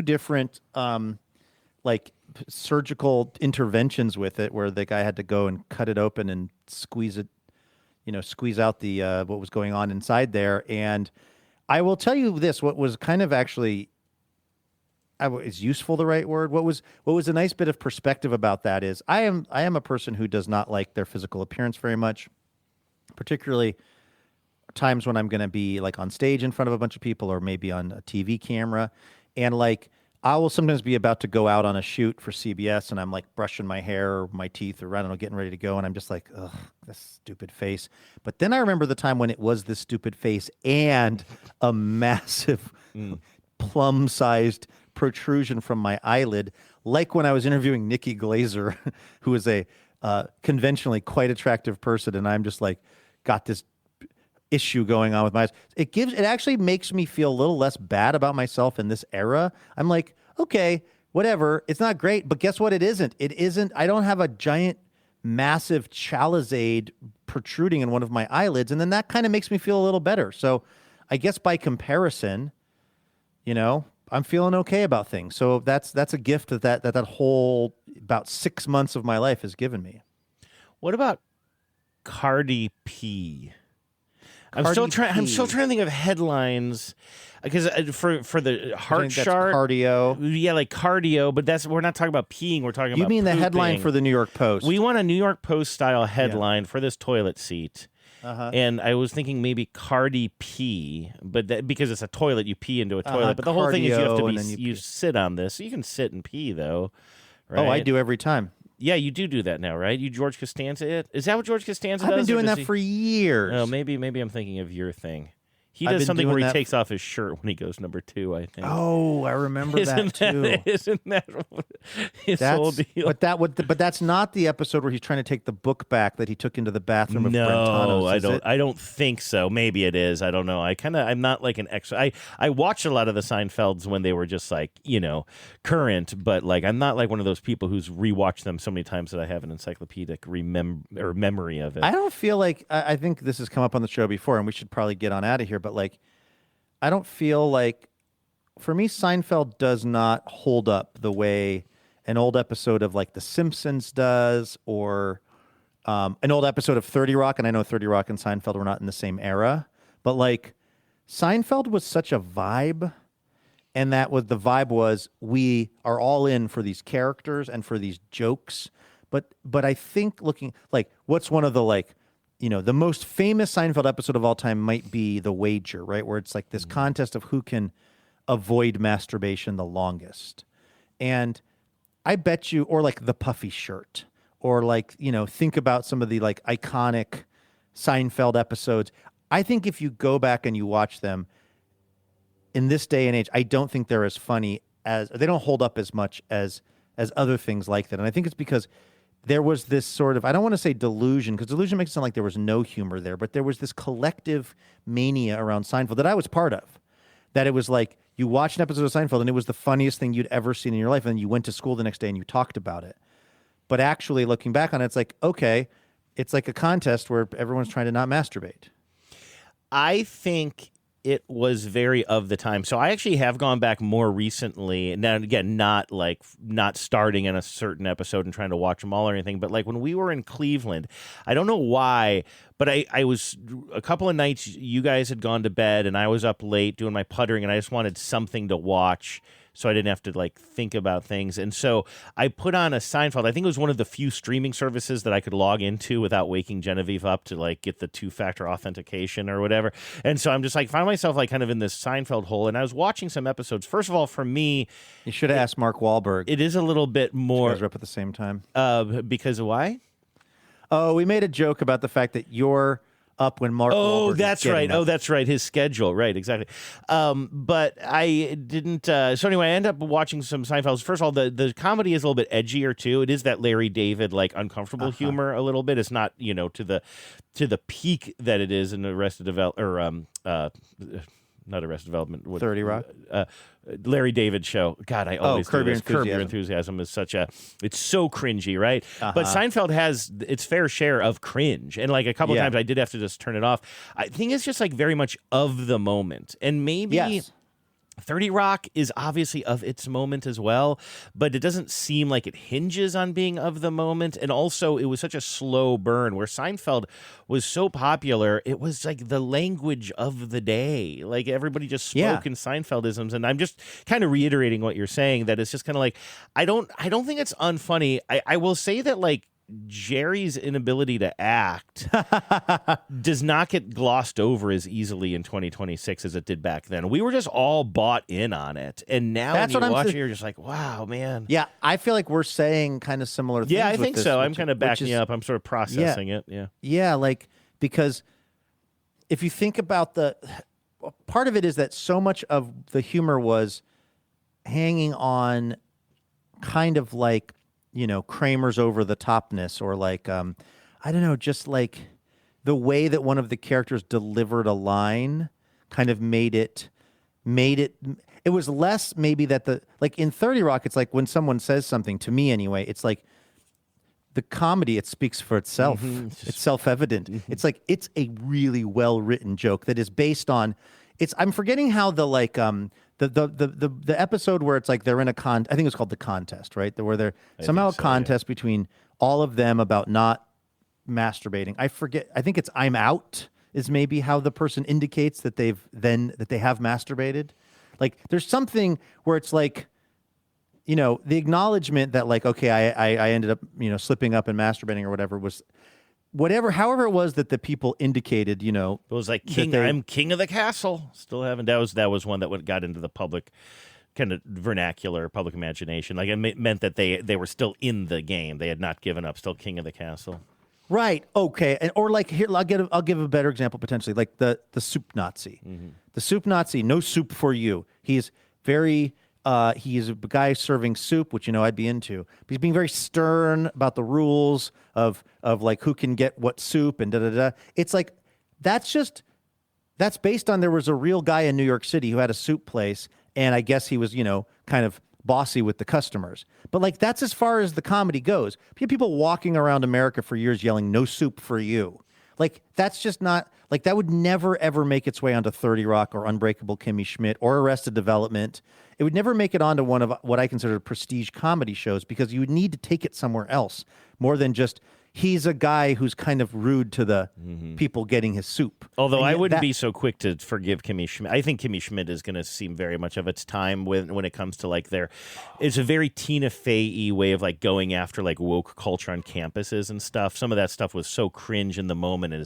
different, surgical interventions with it, where the guy had to go and cut it open and squeeze it, squeeze out the what was going on inside there. And I will tell you this: what was kind of actually, is useful the right word? What was a nice bit of perspective about that is I am a person who does not like their physical appearance very much, particularly times when I'm going to be like on stage in front of a bunch of people or maybe on a TV camera. And like, I will sometimes be about to go out on a shoot for CBS and I'm like brushing my hair or my teeth or I don't know, getting ready to go. And I'm just like, ugh, this stupid face. But then I remember the time when it was this stupid face and a massive plum-sized protrusion from my eyelid, like when I was interviewing Nikki Glazer, who is a conventionally quite attractive person. And I'm just like, got this issue going on with my eyes. It actually makes me feel a little less bad about myself in this era. I'm like, okay, whatever. It's not great, but guess what? It isn't. I don't have a giant, massive chalizade protruding in one of my eyelids, and then that kind of makes me feel a little better. So I guess by comparison, I'm feeling okay about things. So that's a gift that whole about 6 months of my life has given me. What about Cardi P? I'm still trying to think of headlines because for the heart chart, cardio. Yeah, like cardio, but we're not talking about peeing. We're talking about. You mean the headline for the New York Post? We want a New York Post style headline for this toilet seat. And I was thinking maybe Cardi P, but because it's a toilet, you pee into a toilet. But the whole thing is you have to you sit on this. You can sit and pee though. Right? Oh, I do every time. Yeah, you do that now, right? You George Costanza it? Is that what George Costanza does? I've been doing that for years. Oh, maybe I'm thinking of your thing. He does something where he takes off his shirt when he goes number 2, I think. Oh, I remember that too. Isn't that his whole deal? But that's not the episode where he's trying to take the book back that he took into the bathroom of Brentano's. No, I don't think so. Maybe it is. I don't know. I'm not like an expert. I watched a lot of the Seinfelds when they were just like, current, but like I'm not like one of those people who's rewatched them so many times that I have an encyclopedic memory of it. I don't feel like I think this has come up on the show before, and we should probably get on out of here. But like, I don't feel like, for me, Seinfeld does not hold up the way an old episode of like The Simpsons does, or an old episode of 30 Rock. And I know 30 Rock and Seinfeld were not in the same era, but like Seinfeld was such a vibe. And the vibe was, we are all in for these characters and for these jokes. But I think looking like what's one of the like, the most famous Seinfeld episode of all time might be The Wager, right? Where it's like this contest of who can avoid masturbation the longest. And I bet you, or like The Puffy Shirt, or like, think about some of the like iconic Seinfeld episodes. I think if you go back and you watch them in this day and age, I don't think they're as funny they don't hold up as much as other things like that. And I think it's because there was this sort of, I don't want to say delusion, because delusion makes it sound like there was no humor there, but there was this collective mania around Seinfeld that I was part of. That it was like, you watched an episode of Seinfeld and it was the funniest thing you'd ever seen in your life, and then you went to school the next day and you talked about it. But actually, looking back on it, it's like, okay, it's like a contest where everyone's trying to not masturbate. I think it was very of the time. So I actually have gone back more recently. Now, again, not starting in a certain episode and trying to watch them all or anything, but like when we were in Cleveland, I don't know why, but I was a couple of nights, you guys had gone to bed and I was up late doing my puttering and I just wanted something to watch so I didn't have to like think about things. And so I put on a Seinfeld. I think it was one of the few streaming services that I could log into without waking Genevieve up to like get the 2-factor authentication or whatever. And so I'm just like, find myself like kind of in this Seinfeld hole. And I was watching some episodes. First of all, for me, you should have asked Mark Wahlberg. It is a little bit more. You guys are up at the same time. Because of why? Oh, we made a joke about the fact that you're up when Mark Wahlberg that's right. up. Oh, that's right. His schedule. Right, exactly. But I didn't. So anyway, I ended up watching some Seinfeld. First of all, the comedy is a little bit edgier, too. It is that Larry David, like, uncomfortable humor a little bit. It's not, to the peak that it is in Arrested Development, or not Arrested Development. 30 Rock? Larry David show. God, I always Curb do this. Your Curb Your Enthusiasm is it's so cringy, right? But Seinfeld has its fair share of cringe. And like a couple of times I did have to just turn it off. I think it's just like very much of the moment. And maybe 30 Rock is obviously of its moment as well, but it doesn't seem like it hinges on being of the moment. And also, it was such a slow burn where Seinfeld was so popular. It was like the language of the day. Like everybody just spoke in Seinfeldisms. And I'm just kind of reiterating what you're saying, that it's just kind of like, I don't think it's unfunny. I will say that like Jerry's inability to act does not get glossed over as easily in 2026 as it did back then. We were just all bought in on it. And now when you watch it, you're just like, wow, man. Yeah, I feel like we're saying kind of similar things. Yeah, I think this, so. I'm kind of backing up. I'm sort of processing it. Yeah. Yeah, like, because if you think about part of it is that so much of the humor was hanging on kind of like, Kramer's over the topness, or like, I don't know, just like the way that one of the characters delivered a line kind of made it, it was less maybe that like in 30 Rock, it's like when someone says something, to me anyway, it's like the comedy, it speaks for itself. It's self-evident. It's like, it's a really well-written joke that is based on, I'm forgetting how the like, the episode where it's like they're in a I think it's called The Contest, right? Where they're somehow a contest between all of them about not masturbating. I forget. I think it's I'm out is maybe how the person indicates that they have masturbated. Like there's something where it's like, the acknowledgement that like, okay, I ended up, slipping up and masturbating or whatever was however it was that the people indicated, it was like I'm king of the castle. Still haven't. That was one that got into the public kind of vernacular, public imagination. Like it meant that they were still in the game. They had not given up. Still king of the castle. Right. Okay. Or like here, I'll give a better example potentially. Like the soup Nazi. The soup Nazi. No soup for you. He's very. He is a guy serving soup, which I'd be into. But he's being very stern about the rules of like who can get what soup and da da da. It's like that's based on there was a real guy in New York City who had a soup place, and I guess he was kind of bossy with the customers. But like that's as far as the comedy goes. You have people walking around America for years yelling "No soup for you." Like that's just not like that would never ever make its way onto 30 Rock or Unbreakable Kimmy Schmidt or Arrested Development. It would never make it onto one of what I consider prestige comedy shows because you would need to take it somewhere else more than just he's a guy who's kind of rude to the people getting his soup. Although I wouldn't be so quick to forgive Kimmy Schmidt. I think Kimmy Schmidt is going to seem very much of its time when it comes to like it's a very Tina Fey-y way of like going after like woke culture on campuses and stuff. Some of that stuff was so cringe in the moment, and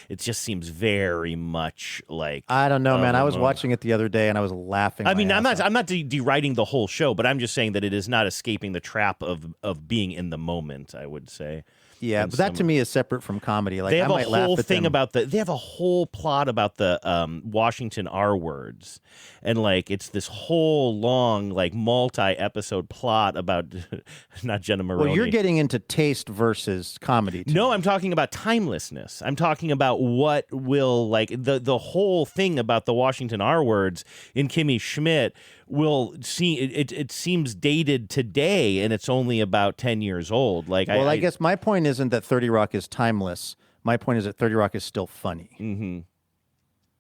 it just seems very much like I don't know, man. I was watching it the other day and I was laughing. I mean, I'm not deriding the whole show, but I'm just saying that it is not escaping the trap of being in the moment, I would say. Yeah, but that to me is separate from comedy. Like they have I might a whole laugh at thing them. about they have a whole plot about the Washington R words, and like it's this whole long like multi-episode plot about not Jenna Maroney. Well, you're getting into taste versus comedy. No, I'm talking about timelessness. I'm talking about what will like the whole thing about the Washington R words in Kimmy Schmidt will see it seems dated today, and it's only about 10 years old. Like, well, I guess my point isn't that 30 Rock is timeless. My point is that 30 Rock is still funny. Mm-hmm.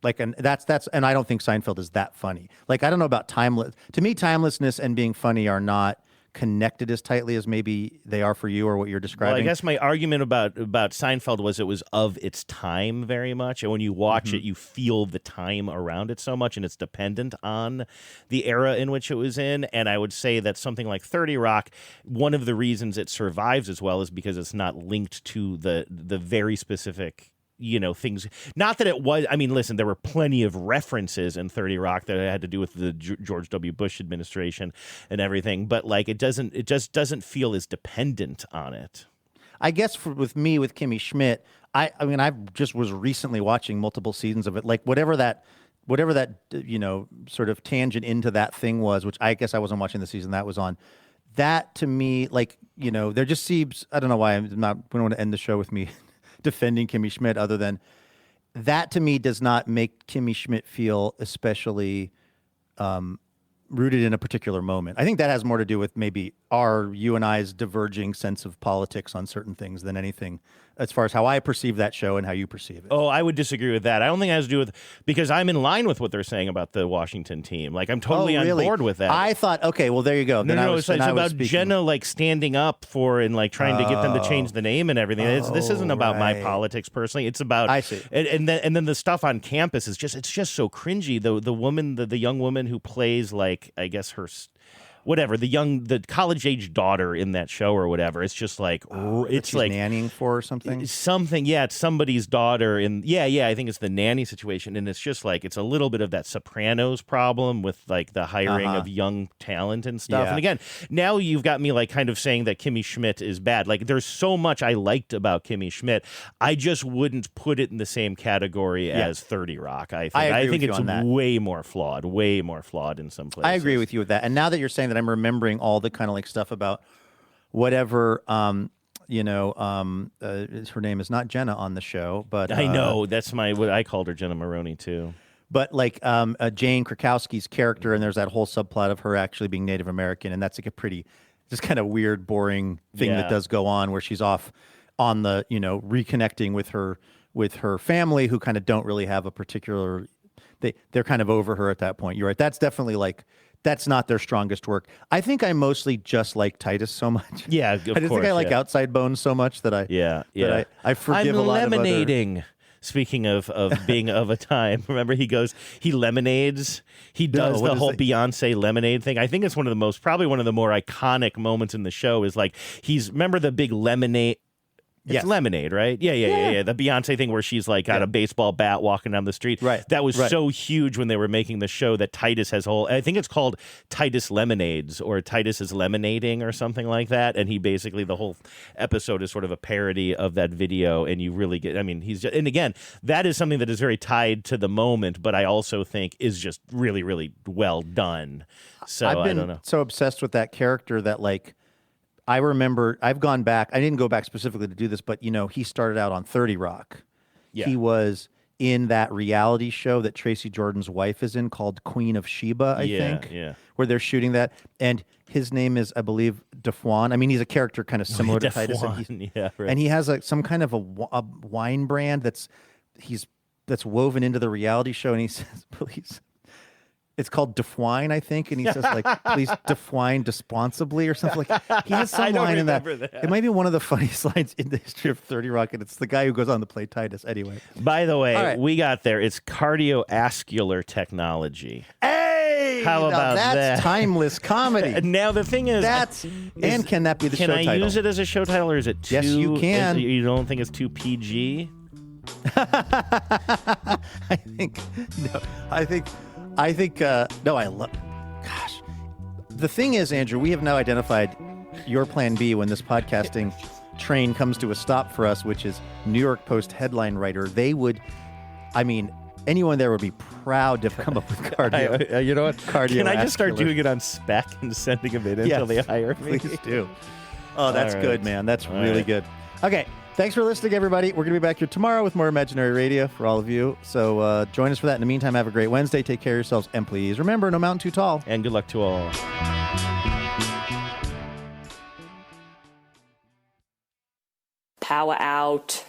Like, and that's and I don't think Seinfeld is that funny. Like, I don't know about timeless. To me, timelessness and being funny are not connected as tightly as maybe they are for you or what you're describing. Well, I guess my argument about Seinfeld was it was of its time very much, and when you watch it, you feel the time around it so much, and it's dependent on the era in which it was in. And I would say that something like 30 Rock, one of the reasons it survives as well is because it's not linked to the very specific things. Not that it was. I mean, listen, there were plenty of references in 30 Rock that had to do with the George W. Bush administration and everything, but like it just doesn't feel as dependent on it. I guess with Kimmy Schmidt, I mean, I just was recently watching multiple seasons of it. Like whatever that sort of tangent into that thing was, which I guess I wasn't watching the season that was on. That to me, like there just seems. I don't know why we don't want to end the show with me defending Kimmy Schmidt, other than that to me does not make Kimmy Schmidt feel especially rooted in a particular moment. I think that has more to do with maybe you and I's diverging sense of politics on certain things than anything as far as how I perceive that show and how you perceive it. Oh, I would disagree with that. I don't think it has to do with, because I'm in line with what they're saying about the Washington team. Like, I'm totally on board with that. I thought, okay, well, there you go. It's about Jenna, like, standing up for and, like, trying to get them to change the name and everything. This isn't about my politics personally. It's about, I see. And then the stuff on campus is it's just so cringy. The woman, the young woman who plays, like, I guess her, whatever, the college-age daughter in that show or whatever. It's just like, it's like nannying for or something. It's somebody's daughter. I think it's the nanny situation, and it's just like, it's a little bit of that Sopranos problem with like the hiring of young talent and stuff. Yeah. And again, now you've got me like kind of saying that Kimmy Schmidt is bad. Like, there's so much I liked about Kimmy Schmidt. I just wouldn't put it in the same category as 30 Rock. I think it's way more flawed in some places. I agree with you with that. And now that you're saying that, I'm remembering all the kind of like stuff about whatever, her name is not Jenna on the show, but I know that's what I called her, Jenna Maroney too. But like Jane Krakowski's character, and there's that whole subplot of her actually being Native American, and that's like a pretty, just kind of weird, boring thing that does go on where she's off on the, reconnecting with her family, who kind of don't really have a particular, they're kind of over her at that point. You're right. That's definitely like, that's not their strongest work. I think I mostly just like Titus so much. Yeah, of course. I just think I like Outside Bones so much that I forgive a lot of lemonading. Speaking of being of a time, remember he lemonades. He does the whole Beyonce lemonade thing. I think it's probably one of the more iconic moments in the show is like, remember the big lemonade. It's Lemonade, right? Yeah. The Beyonce thing where she's like got a baseball bat walking down the street. Right. That was so huge when they were making the show that Titus has I think it's called Titus Lemonades or Titus is Lemonading or something like that. And he basically, the whole episode is sort of a parody of that video. And you really get, and again, that is something that is very tied to the moment, but I also think is just really, really well done. So I've been I don't know. so obsessed with that character that like, I remember I've gone back. I didn't go back specifically to do this, but he started out on 30 Rock. Yeah. He was in that reality show that Tracy Jordan's wife is in called Queen of Sheba, I think. Yeah. Where they're shooting that. And his name is, I believe, DeFwan. He's a character kind of similar to Titus. And he has some kind of a wine brand that's woven into the reality show. And he says, please. It's called Defwine, I think, and he says like, "Please defwine responsibly" or something like. He has some line in that. It might be one of the funniest lines in the history of 30 Rock, and it's the guy who goes on to play Titus. Anyway, by the way, we got there. It's Cardio-Asscular Technology. Hey, how about that? That's timeless comedy. Now the thing is, can that be the show title? Can I use it as a show title, or is it too? Yes, you can. You don't think it's too PG? I love. Gosh, the thing is, Andrew, we have now identified your plan B when this podcasting train comes to a stop for us, which is New York Post headline writer. They would, anyone there would be proud to have come up with cardio. You know what? Cardio. Can I just start doing it on spec and sending them in until they hire me? Please do. Oh, that's good, man. That's really good. Okay. Thanks for listening, everybody. We're going to be back here tomorrow with more Imaginary Radio for all of you. So join us for that. In the meantime, have a great Wednesday. Take care of yourselves. And please remember, no mountain too tall. And good luck to all. Power out.